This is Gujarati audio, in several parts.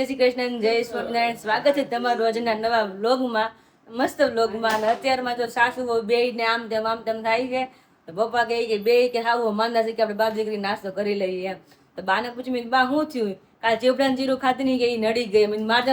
જય શ્રી કૃષ્ણ, જય સ્વામિનારાયણ. સ્વાગત છે તમારું આજના નવા વ્લોગમાં, મસ્ત વ્લોગમાં. અને અત્યારમાં તો સાસુ બે ને આમ તેમ થાય છે. તો પપ્પા કહે કે બે કે હાવ માંદા છે કે આપણે બાપ દીકરી નાસ્તો કરી લઈએ એમ. તો બાને પૂછ્યું બા શું થયું? કાલે ચેવડાને જીરું ખાતી નહીં ગઈ, નડી ગઈ. મારે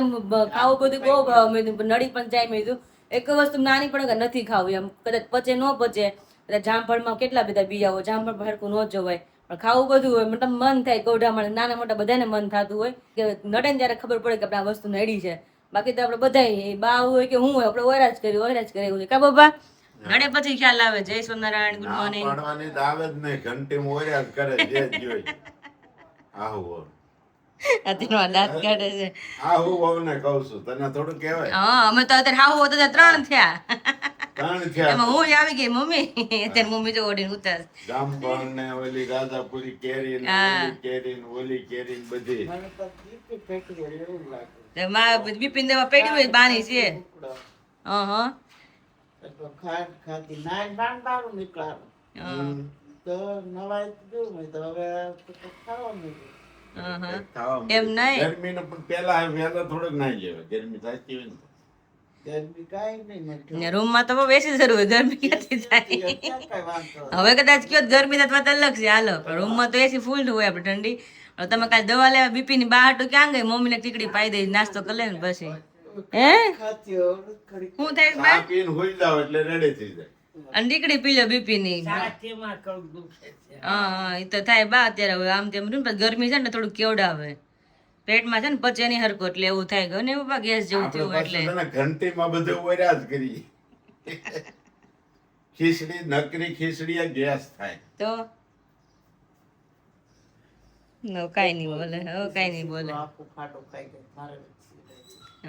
ખાવું બધું બહુ ભાવ મેં નડી પણ જાય. મેં કીધું એક વસ્તુ નાની પણ કે નથી ખાવું એમ, કદાચ પચે ન પચે. કદાચ જામફળમાં કેટલા બધા બીજાઓ, જામફળ હરખું ન જોવાય પણ ખાવું બધું હોય. મતલબ મન થાય ગૌઢામાં નાના મોટા બધાને મન થતું હોય કે નડે ને ત્યારે ખબર પડે કે આપણે આ વસ્તુ નડી છે. બાકી તો આપણે બધા બા હોય કે હું હોય આપણે ઓરા જ કરી એવું કા બાબા નડે પછી ખ્યાલ આવે. જય સ્વામિનારાયણ, ગુડ મોર્નિંગ. પાડવાની તો આવે જ નહીં, ઘંટી મોર્યા જ કરે જે જોઈ. આહુ અત્યારમાં દાંત કાઢે છે. આહુ વહુને કહું છું, તને થોડું કહેવાય. હા, અમે તો અત્યારે હાવ તો 3 થયા. ત્રણ થયા એમાં હું જ આવી ગઈ મમ્મી. અત્યારે મમ્મી તો ઓડીને ઉતાર. જામફળ ને ઓલી રાજાપુરી કેરી ને ઓલી કેરી ને ઓલી કેરી ને બધી. બિપિન દેવા પેડી હોય બાની છે. હા ખાતી નાઈ બાંધારું નીકળાનું તો નવાઈ જોયું તો હવે ખાવાનું એમ નહીં. ગરમી ને પણ પેલા થોડોક નાઈ જાય, ગરમી થતી હોય ને ગરમી કાંઈ નહીં રૂમ માં તો બેસી જરૂર હોય, ગરમી ક્યાંથી થાય. હવે કદાચ કયો ગરમી થાય વાત અલગ છે, હાલો. પણ રૂમ માં તો એસી ફૂલ હોય આપણે ઠંડી. હવે તમે કાલે દવા લેવા બીપી ની બહાર તો ક્યાં ગઈ? મમ્મી ને ટીકડી પાઈ દઈ, નાસ્તો કરી લે ને પછી હે શું થાય બા? ચા પીને હોઈ જાવ એટલે રેડી થઈ જાય. અને ટીકડી પી લો બીપી ની. હા એ તો થાય બા. અત્યારે હવે આમ તેમ રહ્યું, ગરમી છે ને થોડું કેવડાવે પેટમાં છે ને પચે નહીં હરકો એટલે એવું થાય ગયું ને બાબા, ગેસ જેવું થયું એટલે ઘંટીમાં બધું ઓર્યા જ કરી. ખીચડી નકરી ખીચડી ગેસ થાય તો નો કાઈ નહીં બોલે. હવે કાઈ નહીં બોલે. ખાટો ખાઈ ગયો મારે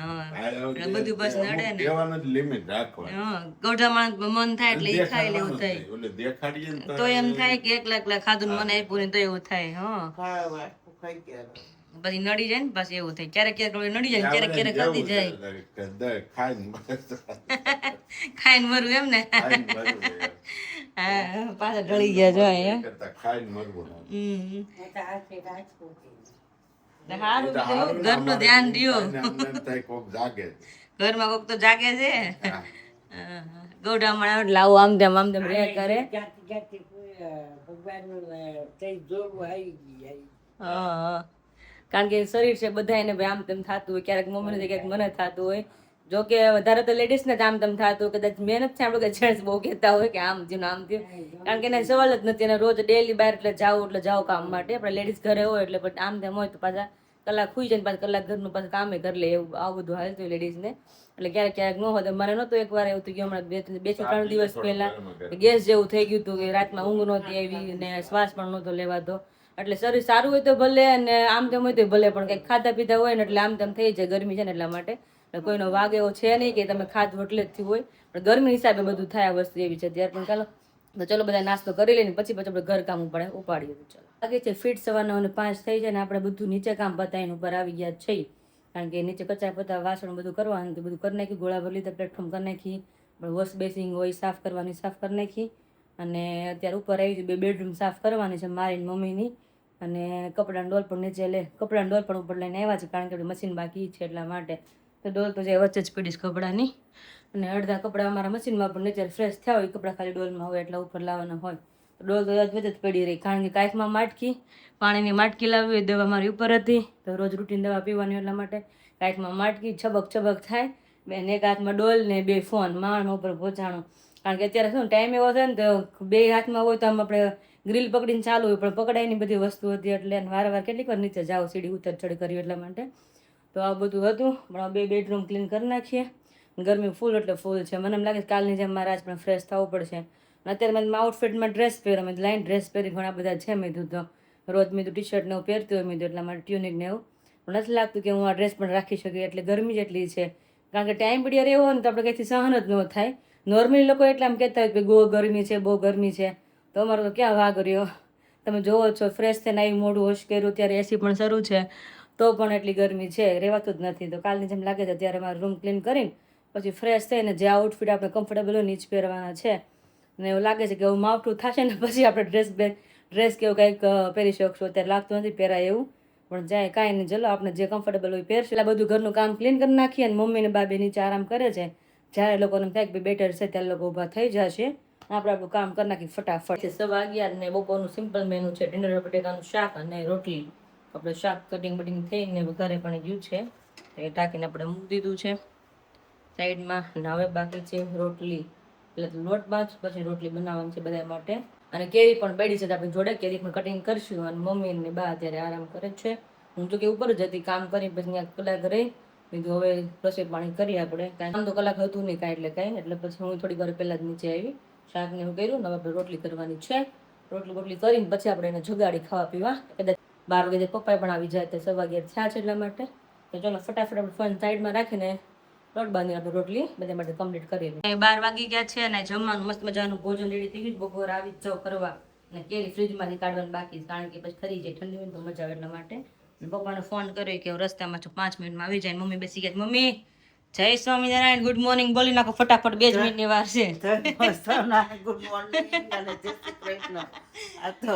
હા બધું બસ નડે ને. કહેવાનું જ લિમિટ રાખવાનું. હા ગૌઢામાં મન થાય એટલે ઈ ખાઈ લેવું થાય. ઓલે દેખાડીએ ને તો એમ થાય કે એકલા ખાધું ને મને આપ્યું ને તો એવું થાય. હા ખાઈ ગયા પછી નડી જાય ને પાછું એવું થાય. ક્યારેક ક્યારેક નડી જાય, ક્યારેક ક્યારેક ખાધી જાય. ખાઈને મરવું એમ ને. હા પાછા ઢળી ગયા જો અહીંયા. સારું ઘરનું ધ્યાન રહ્યો. ઘરમાં કોક તો જાગે છે. ગૌઢામાં લાવો આમ તેમ રે કરે. હા કારણ કે શરીર છે બધાને આમ તેમ થતું હોય. ક્યારેક મમ્મીને ક્યારેક મને થતું હોય. જો કે વધારે તો લેડીઝને જ આમ તેમ થતું હોય. કદાચ મહેનત છે આપણે જેન્ટ્સ બહુ કહેતા હોય કે આમ થયું આમ થયું. કારણ કે એને સવાલ જ નથી. એને રોજ ડેલી બહાર એટલે જાવ કામ માટે. આપણે લેડીઝ ઘરે હોય એટલે આમ તેમ હોય તો પાછા કલાક ખુઈ જાય ને પાછા કલાક ઘરનું પાછું કામે કરી લે. એવું આવું બધું હાલતું હોય લેડીઝને. એટલે ક્યારેક ન હોય. મારે નહોતું એકવાર એવું થયું કે હમણાં 2-3 દિવસ પહેલા ગેસ જેવું થઈ ગયું હતું કે રાતમાં ઊંઘ નહોતી આવી ને શ્વાસ પણ નહોતો લેવાતો. એટલે શરીર સારું હોય તો ભલે અને આમ તેમ હોય તો ભલે, પણ કંઈક ખાધા પીધા હોય ને એટલે આમ તેમ થઈ જાય. ગરમી છે ને એટલા માટે કોઈનો વાગ એવો છે નહીં કે તમે ખાધું એટલે જ થયું હોય. પણ ગરમી હિસાબે બધું થાય. આ વસ્તુ એવી છે ત્યારે. પણ ચાલો તો ચલો બધા નાસ્તો કરી લઈને પછી આપણે ઘર કામ ઉપાડીએ. તો ચાલો લાગે છે ફીટ સવારના 5 થઈ જાય ને આપણે બધું નીચે કામ પતાવીને ઉપર આવી ગયા છીએ. કારણ કે નીચે કચરા પતા વાસણ બધું કરવાનું તો બધું કરી નાખી. ગોળા ભરી લીધા, પ્લેટફોર્મ કરી નાખી. વોશ બેસિંગ હોય સાફ કરવાની સાફ કરી નાખી. અને અત્યારે ઉપર આવી 2 બેડરૂમ સાફ કરવાની છે મારી મમ્મીની. અને કપડાં ડોલ પણ નીચે કપડાં ડોલ પણ ઉપર લઈને આવ્યા છે કારણ કે મશીન બાકી છે એટલા માટે. તો ડોલ તો જે વચ્ચે જ પડીશ કપડાંની. અને અડધા કપડાં અમારા મશીનમાં પણ નીચે ફ્રેશ થયા હોય, કપડાં ખાલી ડોલમાં હોય એટલે ઉપર લાવવાના હોય. તો ડોલ તો વચ્ચે જ પડી રહી કારણ કે કાંઈકમાં માટકી પાણીની માટકી લાવવી હોય. દવા મારી ઉપર હતી તો રોજ રૂટીન દવા પીવાની એટલા માટે કાંઈકમાં માટકી છબક થાય. બેન એક હાથમાં ડોલ ને 2 ફોન માણમાં ઉપર પહોંચાણું. કારણ કે અત્યારે શું ટાઈમ એવો થાય ને તો 2 હાથમાં હોય તો આમ આપણે ગ્રીલ પકડીને ચાલુ હોય પણ પકડાયની બધી વસ્તુ હતી એટલે વારંવાર કેટલીક વાર નીચે જાઓ સીડી ઉતર ચડ કર્યું એટલા માટે. તો આ બધું હતું. પણ 2 બેડરૂમ ક્લીન કરી નાખીએ. ગરમી ફૂલ એટલે ફૂલ છે. મને એમ લાગે કાલની જેમ મારે આજ પણ ફ્રેશ થવું પડશે. અત્યારે મેં આઉટફિટમાં ડ્રેસ પહેર્યો. મેં લાઈન ડ્રેસ પહેરી ઘણા બધા છે. મેં કીધું તો રોજ મેં ટી શર્ટ ને એવું પહેરતી હોય મેં તો એટલા માટે ટ્યુનિક ને એવું. પણ નથી લાગતું કે હું આ ડ્રેસ પણ રાખી શકું. એટલે ગરમી જેટલી છે. કારણ કે ટાઈમ પીડિયર એવો હોય ને તો આપણે કંઈથી સહન જ ન થાય. નોર્મલી લોકો એટલે આમ કહેતા હોય કે બહુ ગરમી છે બહુ ગરમી છે. તો અમારો તો ક્યાં વાગ રહ્યો. તમે જોવો છો ફ્રેશ થઈને આવી મોઢું વોશ કર્યું ત્યારે એસી પણ શરૂ છે તો પણ એટલી ગરમી છે, રહેવાતું જ નથી. તો કાલની જેમ લાગે છે ત્યારે મારે રૂમ ક્લીન કરીને પછી ફ્રેશ થઈને જે આઉટફિટ આપણે કમ્ફર્ટેબલ હોય નીચ પહેરવાના છે. અને એવું લાગે છે કે એવું માવઠું થશે ને પછી આપણે ડ્રેસ કે એવું કંઈક પહેરી શકશું. અત્યારે લાગતું નથી પહેરાય એવું. પણ જાય કાંઈ નહીં, ચલો આપણે જે કમ્ફર્ટેબલ હોય પહેરશું. એટલે બધું ઘરનું કામ ક્લીન કરી નાખીએ અને મમ્મી ને બાબે નીચે આરામ કરે છે. જ્યારે લોકોને એમ થાય કે બેટર છે ત્યારે લોકો ઊભા થઈ જશે. આપણે આપણું કામ કરી નાખી ફટાફટ. 11:15 ને બપોરનું સિમ્પલ મેનુ છે, ટીંડર બટેકાનું શાક અને રોટલી. આપણે શાક કટિંગ બટિંગ થઈને ઘરે પણ ગયું છે, એ ટાંકીને આપણે મૂકી દીધું છે સાઈડમાં. અને હવે બાકી છે રોટલી, એટલે લોટમાં જ પછી રોટલી બનાવવાની છે બધા માટે. અને કેરી પણ પડી છે, આપણે જોડે કેરી પણ કટિંગ કરશું. અને મમ્મી ને બા અત્યારે આરામ કરે છે. હું તો કે ઉપર જ હતી, કામ કરી પછી ત્યાં કલાક રહી, બીજું હવે રસોઈ પાણી કરીએ આપણે. કાંઈ આમ તો કલાક હતું નહીં કાંઈ, એટલે પછી હું થોડી વાર પહેલા જ નીચે આવી, શાક ને એવું કર્યું. હવે આપણે રોટલી કરવાની છે, રોટલી કરીને પછી આપણે એને જગાડી ખાવા પીવા. કદાચ 12 વાગે પપ્પા પણ આવી જાય, તો 11:15 થયા છે એટલા માટે. તો ચલો ફટાફટ આપણે ફોન સાઈડમાં રાખીને લોટ બાંધીને આપણે રોટલી બધા માટે કમ્પ્લીટ કરી લઈએ. 12 વાગી ગયા છે અને જમવાનું મસ્ત મજાનું ભોજન રેડી થઈ ગયું. બપોર આવી જ જાવ કરવા, અને કેરી ફ્રીજમાંથી કાઢવાની બાકી છે, કારણ કે પછી ખરી જાય, ઠંડી હોય તો મજા આવે એટલા માટે. પપ્પાને ફોન કર્યો કે રસ્તામાં 5 મિનિટમાં આવી જાય. મમ્મી બેસી ગયા, મમ્મી જય સ્વામિનારાયણ, ગુડ મોર્નિંગ બોલી નાખો ફટાફટ, 2 જ મિનિટની વાર છે. ગુડ મોર્નિંગ અને જય શ્રી કૃષ્ણ. આ તો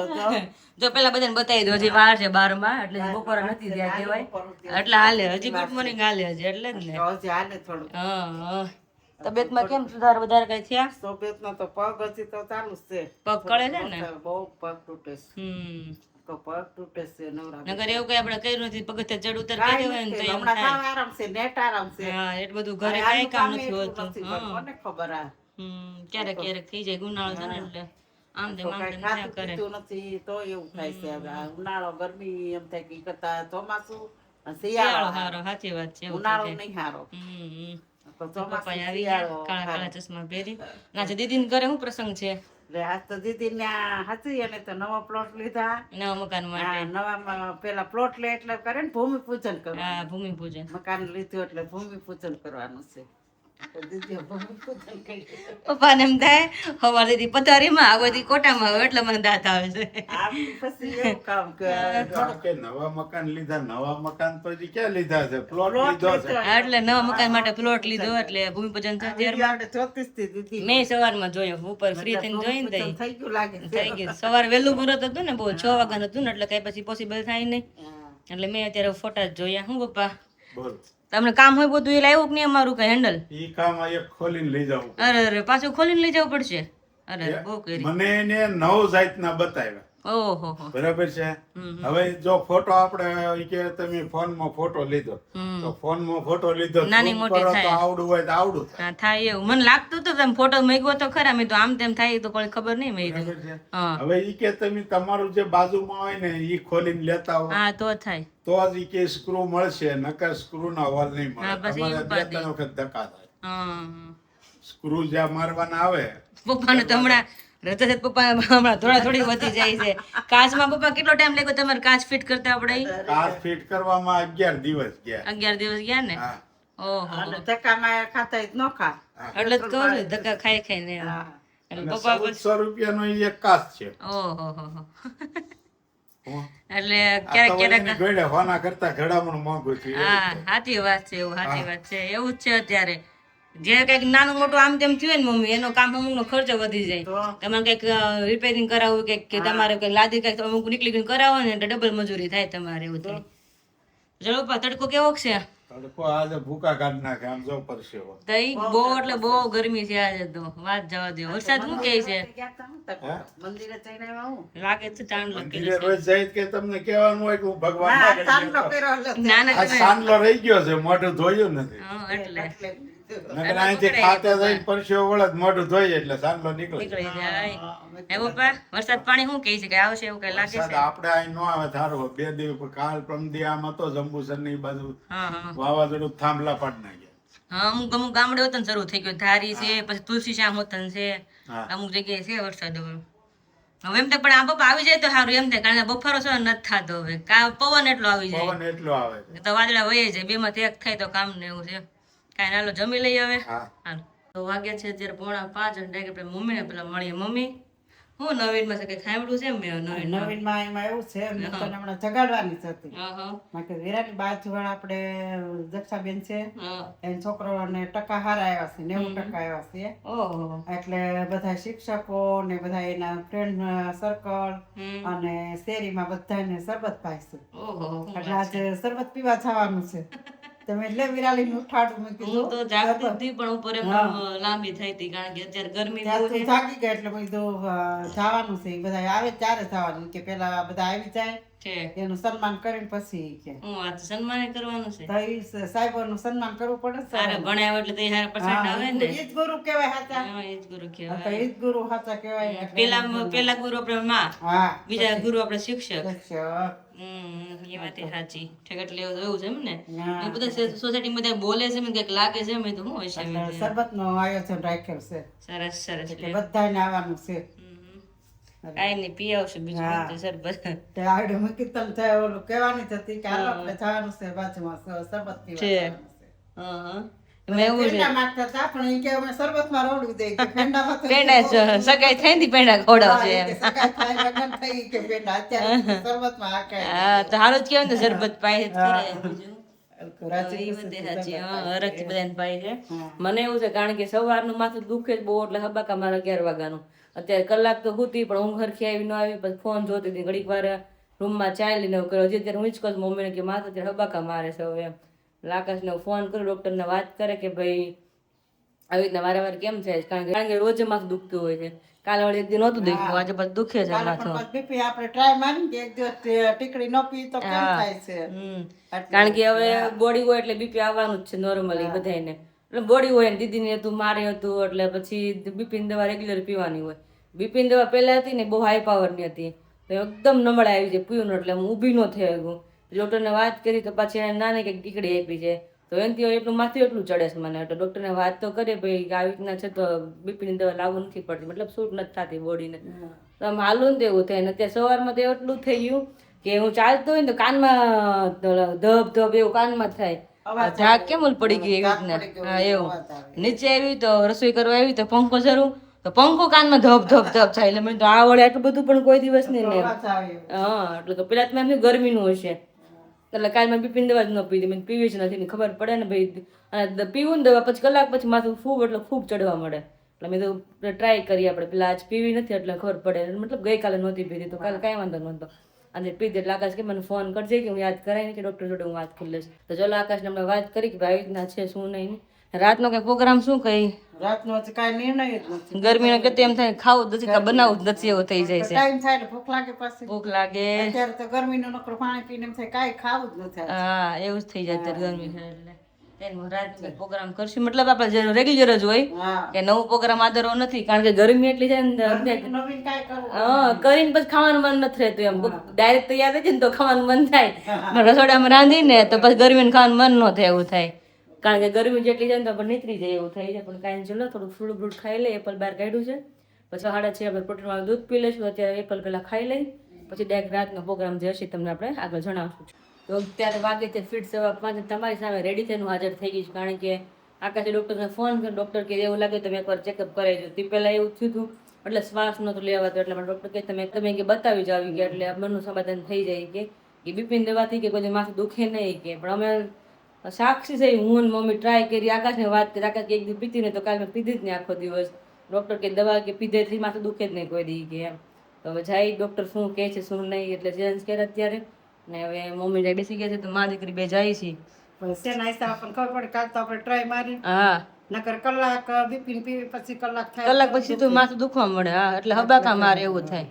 જો પેલા બધાને બતાવી દો, હજી વાર છે 12 માં, એટલે બપોર નથી ત્યાં કહેવાય, એટલે હાલે હજી ગુડ મોર્નિંગ હાલે હજી, એટલે જ ને. હજી હાલે થોડું. હા, તબિયતમાં કેમ સુધાર વધારે કઈ થયા? તબિયતમાં તો પગ હજી તો ચાલુ જ છે. પગ કળે છે ને? બહુ પગ તૂટે છે. તો પગ તૂટે છે નવરા. નગર એવું કઈ આપણે કર્યું નથી, પગથિયા ચડ ઉતર કરી દેવાય ને તો એમ હમણાં થાય. સાવ આરામ છે, નેટ આરામ છે. હા, એટલું બધું ઘરે કઈ કામ નથી હોતું. કોને ખબર આ ક્યારેક ક્યારેક થઈ જાય, ઉનાળો છે ને એટલે આમ તેમ આમ તેમ થયા કરે. ખાતું નથી તો એવું થાય છે. હવે આ ઉનાળો ગરમી એમ થાય કે કરતા ચોમાસું અને શિયાળો હારો, સાચી વાત છે. ઉનાળો નહીં હારો. તો પપ્પા ચોમાસું આવી ગયા, શિયાળો કાળા કાળા ચશ્મા પહેરી. ના છે દીદી ઘરે શું પ્રસંગ છે? એટલે આજ તો દીદી ને હતી એને તો નવો પ્લોટ લીધા. નવા મકાન માટે. હા, નવા પેલા પ્લોટ લે એટલે કરે ને ભૂમિ પૂજન કરવાનું. હા, ભૂમિપૂજન. મકાન લીધું એટલે ભૂમિ પૂજન કરવાનું છે. તો દીદીએ ભૂમિ પૂજન કર્યું. પપ્પાને એમ થાય સવાર દીદી પથારીમાં, આ બધી કોટામાં આવે એટલે મને દાંત આવે છે. આમ પછી એવું કામ કે કે નવા મકાન લીધા, નવા મકાન તો હજી ક્યાં લીધા છે, પ્લોટ લીધો છે. એટલે નવા મકાન માટે પ્લોટ લીધો, એટલે ભૂમિપૂજન થયું ત્યારબાદ ચોત્રીસ થી દીદી મેં સવારમાં જોયો, ઉપર ફ્રી થઈને જોઈને તઈ થઈ ગયું લાગે છે. થઈ ગયું. સવારે વહેલું મુહૂર્ત હતું ને, બહુ 6 વાગ્યાનું હતું ને, એટલે કઈ પછી પોસિબલ થાય નહીં, હા. એટલે મેં અત્યારે ફોટા જ જોયા. હું પપ્પા બોલ, તમને કામ હોય બધું એ લાવ્યું કે નહીં અમારું કઈ હેન્ડલ? ઈ કામ આ એક ખોલીને લઈ જાવું. અરે પાછું ખોલીને લઈ જવું પડશે? અરે બહુ કરી. મને એને 9 જાતના બતાવ્યા, ઓહો હો. બરાબર છે. હવે જો ફોટો આપણે ઈ કે તમે ફોનમાં ફોટો લીધો, તો ફોનમાં ફોટો લીધો, નાની zoom મોટી કરો તો થાય. આવડું હોય તો આવડું થાય. હા, થાય એવું. મને લાગતું હતું તમે ફોટો મૂક્યો તો ખરા, મેં તો આમ તેમ થાય તો કોઈ ખબર નહીં મેં બરાબર છે. હા હવે ઈ કે તમે તમારું જે બાજુમાં હોય ને ઈ ખોલીને લેતા હો, હા તો થાય. તો જ ઈ કે સ્ક્રૂ મળશે, નકર સ્ક્રૂ ના હોલ નહીં હા, મળે. પછી તમારે 2-3 વખત ધક્કા થાય. હા, સ્ક્રૂ જ્યાં મારવાના આવે, પપ્પાને તો હમણાં રતા છે, પપ્પા હમણાં થોડી વધી જાય છે. કાચમાં પપ્પા કેટલો ટાઈમ લાગ્યો તમારે કાચ ફિટ કરતા આપણે? કાચ ફિટ કરવામાં 11 દિવસ ગયા. 11 દિવસ ગયા ને? હા, ઓહો, અને ધક્કામાં ખાતા જ ન ખા. એટલે જ કહું છું, ધક્કા ખાઈ ખાઈને. હા. એટલે અને પપ્પા 1400 રૂપિયાનો ઈ એક કાચ છે. ઓહો હો હો. હું એટલે આ ક્યારેક તો ક્યારેક એની ઘોડે હોના કરતા ઘડામણ મોંઘું છે. હા, સાચી વાત છે, એવું સાચી વાત છે, એવું જ છે. અત્યારે જે કઈક નાનું મોટું આમ તેમ થયું ને મમ્મી, એનો કામ અમુક નો ખર્ચો વધી જાય. તો તમારે કઈક રિપેરિંગ કરાવવું, કે તમારે કઈ લાદી કઈક અમુક નીકળી કરાવો ને એટલે ડબલ મજૂરી થાય તમારે, એવું થાય. ચલો પપ્પા, તડકો કેવો છે? તડકો આજે ભૂકા કાઢ નાખે, આમ જો પરસેવો. તઈ બહુ એટલે બહુ ગરમી છે આજે તો, વાત જવા દો. વરસાદ શું કહે છે? ગયા તા હું તક મંદિરે જઈને આવ્યા હું. લાગે છે ચાંદલો મંદિરે રોજ જાય કે તમને કહેવાનું હોય કે હું ભગવાન હા, ના ચાંદલો ગણ્યો. કર્યો એટલે ના ના આ સાંડલો રહી ગયો છે, મોઢું ધોયું નથી. હા, એટલે નકર અહીંથી ખાતે જઈને પરસેવો વળે તો મોઢું ધોઈએ એટલે સાંડલો નીકળે. નીકળી જાય. હે પપ્પા, વરસાદ પાણી શું કહે છે, કે આવશે એવું કઈ લાગે વરસાદ છે? આપણે અહીં ન આવે થારું. 2 દિવસ કાલ પ્રમદી આમ હતો જંબુસર ની બાજુ, હા હા વાવાઝોડું થાંભલા પાડી નાખ્યા. હા, અમુક અમુક ગામડે વતન શરૂ થઈ ગયું. ધારી છે, પછી તુલસી શ્યામ વતન છે, હા. અમુક જગ્યાએ છે વરસાદ. હવે એમ થાય પણ આ પપ્પા આવી જાય તો સારું, એમ થાય, કારણ કે બફારો છે ને નથી થતો હવે, પવન એટલો આવી જાય પવન એટલો આવે છે. તો વાદળા વહી જાય, બે માંથી એક થાય તો કામ ને એવું છે. કાંઈ નાલો જમી લઈએ હવે. હા, હાલો, તો વાગ્યા છે અત્યારે 4:45 અને ડાયરેક્ટ આપણે મમ્મીને પેલા મળીએ. મમ્મી હું નવીનમાં છે કે ખાવડું છે મેં નવીનમાં નવીનમાં એમાં એવું છે મેં તને હમણાં જગાડવાની જ હતી હા હા માં કે વિરાટની બાજુવાળા આપણે જક્ષાબેન છે હા એના છોકરાઓને ટકા હારા આવ્યા છે 90% આવ્યા છે ઓહો એટલે બધા શિક્ષકો ને બધા એના ફ્રેન્ડ સર્કલ હમ અને શેરીમાં બધાને શરબત પાઈશું ઓહો એટલે આજે શરબત પીવા જવાનું છે તમે એટલે વિરાલી નું ઉઠાડું મેં હું કીધું તો જાગતી હતી પણ ઉપર એમ લાંબી થઈ હતી કારણ કે અત્યારે ગરમી ત્યાં બહુ તું છે જાગી ગયા એટલે મેં કીધું જવાનું છે ઈ બધા આવે ત્યારે જવાનું કે પેલા બધા આવી જાય છે એનું સન્માન કરીને પછી કે હું આ સન્માન કરવાનું છે તો ઈ સાહેબોનું સન્માન કરવું પડે ને સારા ભણ્યા એટલે તો હારા પર્સન્ટ આવે ને ઈ જ ગુરુ કહેવાય સાચા હા એ જ ગુરુ તો કહેવાય ઈ જ ગુરુ સાચા કહેવાય એટલે પેલા ગુરુ આપણે માં હા બીજા ગુરુ આપણે શિક્ષક શિક્ષક. એ વાત એ સાચી ઠેકટ લેવું એવું છે એમ ને હા. એ બધા સોસાયટી બધા બોલે છે ને કંઈક લાગે છે મેં તો શું હોય છે એટલે શરબતનું આયોજન રાખ્યું છે સરસ સરસ એટલે બધાને આવવાનું છે કાંઈ નહીં પી આવશું બીજું હા. શું છે, સરબત તે આવડે હું કીર્તન થાય ઓલું કહેવાની જ હતી કે હાલો આપણે જવાનું છે બાજુમાં શરબત પીવા છે. જવાનું છે. હા હા બધા પેંડા માંગતા હતા પણ ઈ કે અમે શરબતમાં રોડવી દઈએ કે પેંડામાં તો પેંડા સગાઈ થઈ ને પેંડા ખવડાવશે હા, ઈ એમ કે સગાઈ થાય લગ્ન થઈ કે પેંડા અત્યારે શરબતમાં આ કાંઈ હા તો સારું જ કહેવાય ને શરબત પાય જ કરે બીજું રાજી એ ખુશી બધે થી સાચી શરબત હા પાય છે. હરખથી બધાને પાય છે હા. મને એવું છે કારણ કે સવારનું માથું દુખે જ બહુ એટલે હબાકા મારા 11 વાગ્યાનું અત્યારે કલાક તો હુતી પણ ઊંઘ હરખી આવી ન આવી પછી ફોન જોતી હતી ઘડીક વાર રૂમમાં ચાય લઈને એવું કર્યો અત્યારે હું જ કહું મમ્મીને કે માથું અત્યારે હબાકા મારે છે હવે એમ એટલે આકાશને ફોન કર્યો ડૉક્ટરને વાત કરે કે ભાઈ આવી રીતના વારંવાર કેમ થાય છે? કારણ કે રોજ માથું દુખતું હોય છે કાલે વળી એક દી નહોતું દુખ્યું આજે પછી દુખે છે કાલે માથું પણ બીપી આપણે ટ્રાય મારી કે એક દિવસ ટીકડી ન પી તો કેમ થાય છે કારણ કે હવે બોડી હોય એટલે બીપી આવવાનું જ છે નોર્મલી બધાને એટલે બોડી હોય ને દીદીને હતું મારે હતું એટલે પછી બીપીની દવા રેગ્યુલર પીવાની હોય બીપીની દવા પહેલા હતી ને બહુ હાઈ પાવરની હતી તો એકદમ નબળા આવી જાય પીવું એટલે હું ઊભી ન થઈ શકું ડૉક્ટરને વાત કરી તો પાછી એને નાની કંઈક ટીકડી આપી છે તો એનાથી એટલું માથું એટલું ચડે છે મને તો ડૉક્ટરને વાત તો કરે ભાઈ કે આવી રીતના છે તો બીપીની દવા લાવવું નથી પડતી મતલબ સૂટ નથી થતી બોડીને તો આમ હાલું ને તો એવું થાય ને અત્યારે સવારમાં તો એટલું થઈ ગયું કે હું ચાલતો હોય ને તો કાનમાં ધબ ધબ એવું કાનમાં જ થાય ઝાક કેમ ઓલી પડી ગઈ એવી રીતના હા એવું નીચે આવી તો રસોઈ કરવા આવી તો પંખો શરૂ તો પંખો કાનમાં ધબ ધબ ધબ થાય એટલે મેં તો આ વડે આટલું બધું પણ કોઈ દિવસ નહીં ને હા એટલે તો પેલા તો મેં ગરમીનું હશે એટલે કાલે મેં બીપીની દવા જ ન પીધી મને પીવી જ નથી ને ખબર પડે ને ભાઈ અને પીવું ને દવા પછી કલાક પછી માથું ફૂબ એટલે ખૂબ ચડવા મળે એટલે મેં તો ટ્રાય કરી આપણે પેલા આજ પીવી નથી એટલે ખબર પડે મતલબ ગઈકાલે નહોતી પીધી તો કાલે કાંઈ વાંધો નહોતો અને પીધી એટલે આકાશ કે મને ફોન કરજે કે હું યાદ કરાય ને કે ડૉક્ટર જોડે હું વાત કરી લઈશ તો ચલો આકાશને અમે વાત કરી કે ભાઈ આવી રીતના છે શું નહીં રાતનો કઈ પ્રોગ્રામ શું કઈ રાતનો હજી કાંઈ નિર્ણય જ નથી ગરમીનો કે એમ થાય ખાવું જ નથી કે બનાવવું જ નથી એવું થઈ જાય છે ટાઈમ થાય એટલે ભૂખ લાગે પાછી ભૂખ લાગે અત્યારે તો ગરમીનું નકરું પાણી પીને એમ થાય કાંઈ ખાવું જ નથી હા એવું જ થઈ જાય અત્યારે ગરમી છે એટલે તેનું રાતનો પ્રોગ્રામ કરશું મતલબ આપણે રેગ્યુલર જ હોય હા કે નવો પ્રોગ્રામ આદરવો નથી કારણ કે ગરમી એટલી છે ને નવીન કાંઈ કરવું હા કરીને પછી ખાવાનું મન નથી રહેતું એમ ડાયરેક્ટ તૈયાર થઈ જાય ને તો ખાવાનું મન થાય પણ રસોડામાં રાંધીને તો પછી ગરમીને ખાવાનું મન ન થાય એવું થાય કારણ કે ગરમી જેટલી છે ને તો આપણે નીકળી જાય એવું થઈ જાય પણ કાંઈ ચલો થોડું ફ્રૂટ બ્રૂટ ખાઈ લઈએ એપલ બહાર કાઢ્યું છે પછી 6:30 આપણે પ્રોટીનવાળું દૂધ પી લઈશું અત્યારે એપલ પહેલાં ખાઈ લઈ પછી ડાયરેક્ટ રાતનો પ્રોગ્રામ જે હશે તમને આપણે આગળ જણાવશું તો અત્યારે વાગે છે ફિટ 5:15 તમારી સામે રેડી થઈને હાજર થઈ ગઈ છું કારણ કે આકાશે ડૉક્ટરને ફોન કર્યો ડૉક્ટર કે એવું લાગે તમે એકવાર ચેકઅપ કરાવી દો તે પહેલાં એવું થયું હતું એટલે શ્વાસ નહોતો લેવાતો એટલે મને ડૉક્ટર કહે તમે કે બતાવી જાવ કે એટલે મનનું સમાધાન થઈ જાય કે બીપીની દવાથી કે કોઈ માથું દુખે નહીં કે પણ અમે સાક્ષી થઈ હું ને મમ્મી ટ્રાય કરી આકાશને વાત કરી આકાશ કે એક દિવસ પીતી ને તો કાલે મેં પીધી જ નહીં આખો દિવસ ડૉક્ટર કે દવા કે પીધેથી માથું દુખે જ નહીં કોઈ દી કે એમ તો હવે જાય ડૉક્ટર શું કહે છે શું નહીં એટલે ચેન્જ કરે અત્યારે ને હવે મમ્મી જાય બેસી ગયા છે તો મા દીકરી બે જાય છે પણ શેના હિસાબ આપણને ખબર પડે કાલ તો આપણે ટ્રાય મારી હા નકર કલાક બીપીન પીવી પછી કલાક થાય કલાક પછી તો માથું દુખવા મળે હા એટલે હબાકા મારે એવું થાય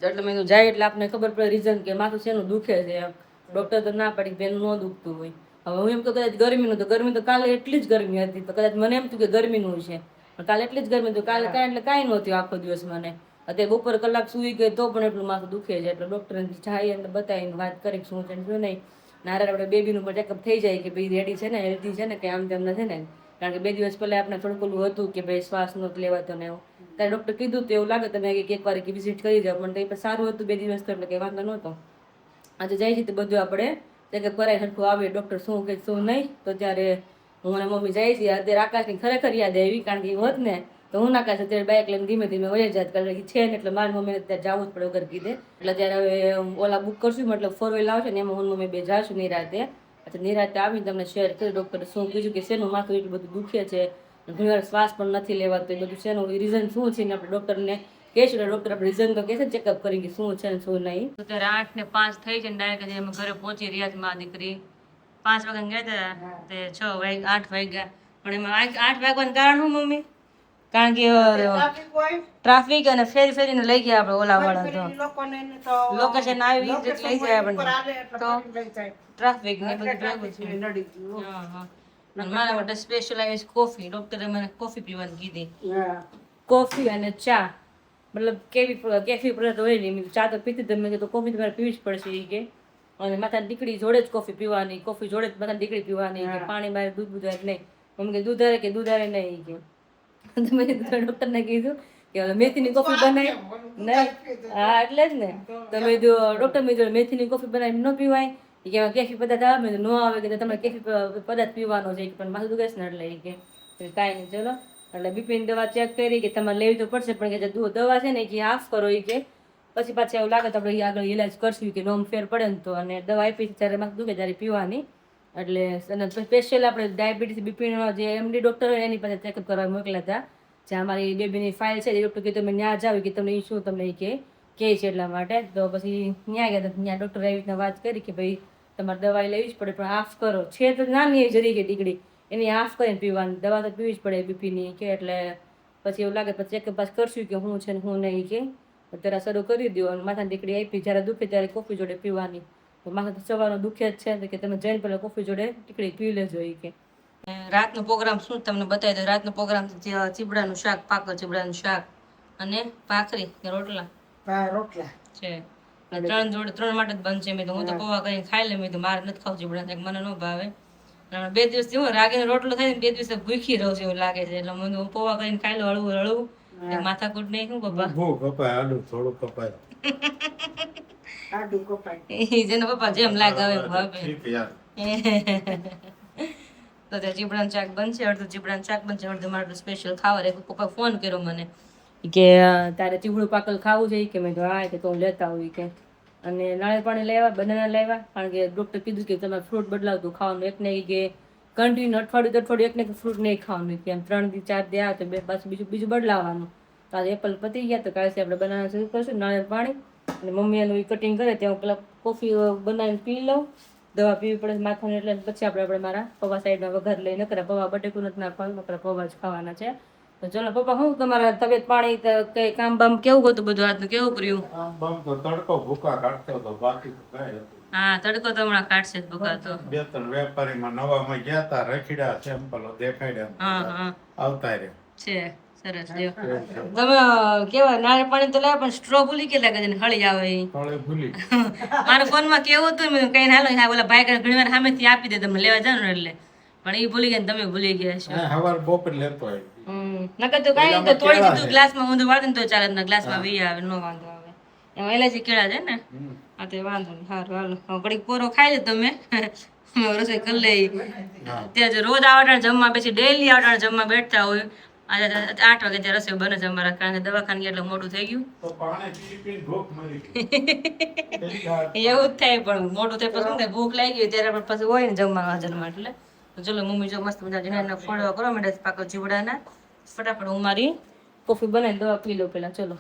એટલે મેં જાય એટલે આપણને ખબર પડે રીઝન કે માથું શેનું દુખે છે એમ ડૉક્ટર તો ના પાડી કે એનું ન દુખતું હોય હવે હું એમ તો કદાચ ગરમીનું તો ગરમી તો કાલે એટલી જ ગરમી હતી તો કદાચ મને એમ થયું કે ગરમીનું છે પણ કાલે એટલી જ ગરમી હતું કાલે કાંઈ એટલે કાંઈ નહોતું આખો દિવસ મને અત્યારે બપોર કલાક સૂઈ ગઈ તો પણ એટલું માથું દુખે છે એટલે ડૉક્ટરને જાય અને બતાવીને વાત કરી શું છે શું નહીં નારે આપણે બેબીનું પણ ચેકઅપ થઈ જાય કે ભાઈ રેડી છે ને હેલ્ધી છે ને કે આમ તેમ નથી ને કારણ કે 2 દિવસ પહેલાં આપણે થોડુંક ઓલું હતું કે ભાઈ શ્વાસ નહોતો લેવાતો ને એવું ત્યારે ડૉક્ટર કીધું તો એવું લાગે તમે એકવાર વિઝિટ કરી જાઓ પણ તો સારું હતું 2 દિવસ તો એટલે કંઈ વાંધો નહોતો આજે જાય છે તો બધું આપણે ચેકઅપ કરાવી સરખું આવે ડૉક્ટર શું કે શું નહીં તો ત્યારે હું અને મમ્મી જાય છે અત્યારે આકાશની ખરેખર યાદ આવી કારણ કે એ હોત ને તો હું ના કાંઈ અત્યારે બાઇક લઈને ધીમે ધીમે વહી જાત કારણ કે છે ને એટલે મારી મમ્મીને ત્યાં જવું જ પડે વગર કીધે એટલે ત્યારે હવે ઓલા બુક કરશું મતલબ 4 વ્હીલ આવશે ને એમાં હું મમ્મી બે જાશું નિરાતે. અચ્છા નિરાતે આવીને તમને શેર કરી ડૉક્ટરે શું કીધું કે શેનું માથું એટલું બધું દુખે છે, ઘણીવાર શ્વાસ પણ નથી લેવાતો, એ બધું શેનું રીઝન શું છે ને આપણે ડૉક્ટરને કહીશું એટલે ડૉક્ટર આપણે રીઝન તો કહેશે ચેકઅપ કરી કે શું છે ને શું નહીં. તો ત્યારે 8:05 થઈ છે ને ડાયરેક્ટ અમે ઘરે પહોંચી રહ્યા જ માં દીકરી 5 વાગે ગયા હતા તે 6 વાગ્યા 8 વાગ્યા પણ એમાં 8 વાગવાનું કારણ શું મમ્મી? કારણ કે ટ્રાફિક હોય ટ્રાફિક અને ફેરીને લઈ ગયા આપણે ઓલા વાળા તો લોકોને એને તો લોકેશન આવી જ લઈ જાય ઉપર આપણને હાલે એટલે તો ફરી લઈ જાય. ટ્રાફિક ને બધું ભેગું ટ્રાફિક છે. નડી ગયું. હા હા અને મારા માટે સ્પેશિયલ આવી કોફી. ડૉક્ટરે મને કોફી પીવાની કીધી. હા. કોફી અને ચા મતલબ કેફી પર હોય નહીં. મેં કીધું ચા તો પીતી જ મેં કીધું કોફી તમારે પીવી જ પડશે એ કે અને માથાની દીકરી જોડે જ કોફી પીવાની, કોફી જોડે જ માથાની દીકરી પીવાની કે પાણી બારે દૂધ બુધારે નહીં. મમ્મી કે દૂધારે કે દૂધારે નહીં કે તમે ડૉક્ટરને કીધું કે હવે મેથીની કોફી બનાવી નહીં. હા એટલે જ ને તમે જો ડૉક્ટર મેં જોડે મેથીની કોફી બનાવી ન પીવાય કે કેફી પદાર્થ આવે ન આવે કે તમારે કેફી પદાર્થ પીવાનો છે પણ માથું દુખે ને એટલે કે કાંઈ નહીં ચલો એટલે બીપીની દવા ચેક કરી કે તમારે લેવી તો પડશે પણ કે જે દવા છે ને કે હાફ કરો એ કે પછી પાછી એવું લાગે તો આપણે આગળ ઇલાજ કરશું કે નોમ ફેર પડે ને તો અને દવા આપી ત્યારે માથું દુખે ત્યારે પીવાની. એટલે અને સ્પેશિયલ આપણે ડાયાબિટીસ બીપીનો જે એમડી ડૉક્ટર હોય એની પાસે ચેકઅપ કરવા મોકલ્યા હતા. જ્યાં અમારી બેબીની ફાઇલ છે એ ડૉક્ટર કીધું તમે ત્યાં જાવ કે તમને એ શું તમને કહે છે એટલા માટે. તો પછી ત્યાં ગયા હતા ત્યાં ડૉક્ટરે એવી રીતના વાત કરી કે ભાઈ તમારે દવાઈ લેવી જ પડે પણ હાફ કરો છે તો નાની જરી કે દીકરી એની હાફ કરીને પીવાની દવા તો પીવી જ પડે બીપીની કે એટલે પછી એવું લાગે પછી ચેકઅપ પાસ કરશું કે હું છે ને હું નહીં કે અત્યારે શરૂ કરી દો અને માથાની દીકરી આપી જ્યારે દુખે ત્યારે કોફી જોડે પીવાની. માથા તો સવારનો દુખે જ છે કે તમે જઈને પહેલાં કોફી જોડે ટીકડી પી લેજો એ કે. રાતનો પ્રોગ્રામ શું તમને બતાવી દો. રાતનો પ્રોગ્રામ ચીબડાનું શાક, પાકળ ચીબડાનું શાક અને ભાખરી કે રોટલા હા, રોટલા છે. 3 જોડે 3 માટે જ બનશે. મેં તો હું તો પૌવા કરીને ખાઈ લે. મેં તો મારે નથી ખાવું ચીબડા શાક મને ન ભાવે. 2 દિવસથી હું રાગીનો રોટલો થાય ને 2 દિવસે ભૂખી રહું છું એવું લાગે છે એટલે હું પૌવા કરીને ખાઈ લો હળવું માથાકૂટ નહીં શું પપ્પા બહુ કપાય આલુ થોડું કપાય આડું કપાય. જેને પપ્પા જેમ લાગે હવે ભાવે. ઠીક યાર. તો ત્યાં ચીબડાનું શાક બનશે, અડધું ચીબડાનું શાક બનશે, અડધું મારું સ્પેશિયલ ખાવા રહે. પપ્પા ફોન કર્યો મને કે તારે ચીબડું પાકલ ખાવું છે કે મેં તો હા કે તો હું લેતા હોય કે અને નાળિયેર પાણી લેવા બનાના લેવા કારણ કે ડૉક્ટર કીધું કે તમારે ફ્રૂટ બદલાવતું ખાવાનું એક નહીં કે કન્ટિન્યુ અઠવાડિયું એક ને ફ્રૂટ નહીં ખાવાનું કે એમ 3 થી 4 દી આવે તો પાછું બીજું બદલાવાનું. તો આજે એપલ પતી ગયા તો કાલે આપણે બનાવવાનું શરૂ કરશું નાળિયેર પાણી અને મમ્મી એનું કટિંગ કરે ત્યાં પેલા કોફી બનાવીને પી લઉં. દવા પીવી પડે માથાને એટલે પછી આપણે મારા પૌવા સાઈડમાં વઘાર લઈ નકરા પૌવા બટેકું નથી નાખવાનું નકરા પૌવા જ ખાવાના છે. તો ચલો પપ્પા હું તમારા તબિયત પાણી કઈ કામ બામ કેવું હતું બધું આજનું કેવું કર્યું? આમ બામ તો તડકો ભૂકા કાઢતો હતો બાકી તો કાંઈ હતું. હા તડકો તો હમણાં કાઢશે જ ભૂકા તો. 2-3 વેપારીમાં નવામાં ગયા તા રખીડા સેમ્પલો દેખાડ્યા હા હા આવતા રે છે સરસ લ્યો. તમે કેવા નાળિયેર પાણી તો લાવ્યા પણ સ્ટ્રો ભૂલી ગયેલા કે હળી આવે એ થોડે ભૂલી મારા ફોનમાં કેવું હતું મેં કઈ હાલો હા ઓલા ભાઈ ઘણી વાર સામેથી આપી દે તમે લેવા જાવ ને એટલે પણ એ ભૂલી ગયા ને તમે ભૂલી ગયા છો. હવાર બપોર લેતો હોય નકર તો કઈ તો તોડી દીધું ગ્લાસમાં ઊંધું વાળે ને તો ચાલે ને ગ્લાસમાં વી આવે નો વાંધો આવે એમાં એલાચી કેળા છે ને હા તો વાંધો નહીં સારું હાલો ઘડીક પોરો ખાઈ લે તમે રસોઈ કરી લઈ ત્યાં જે રોજ આવડાણ જમવા બેસી ડેલી આવડાણ જમવા બેઠતા હોય આજે 8 વાગે ત્યાં રસોઈ બને છે અમારા કારણ કે દવાખાને એટલે મોડું થઈ ગયું તો પાણી પી પીને ભૂખ મરી એવું જ થાય પણ મોટું થાય પછી શું થાય ભૂખ લાગી ગઈ ત્યારે આપણે પછી હોય ને જમવા હાજરમાં એટલે તો ચલો મમ્મી જો મસ્ત મજા જીના ફોડવા કરો મેડસ પાકો ચીવડાના ફટાફટ હું મારી કોફી બનાવી દવા પી લઉં પેલા ચલો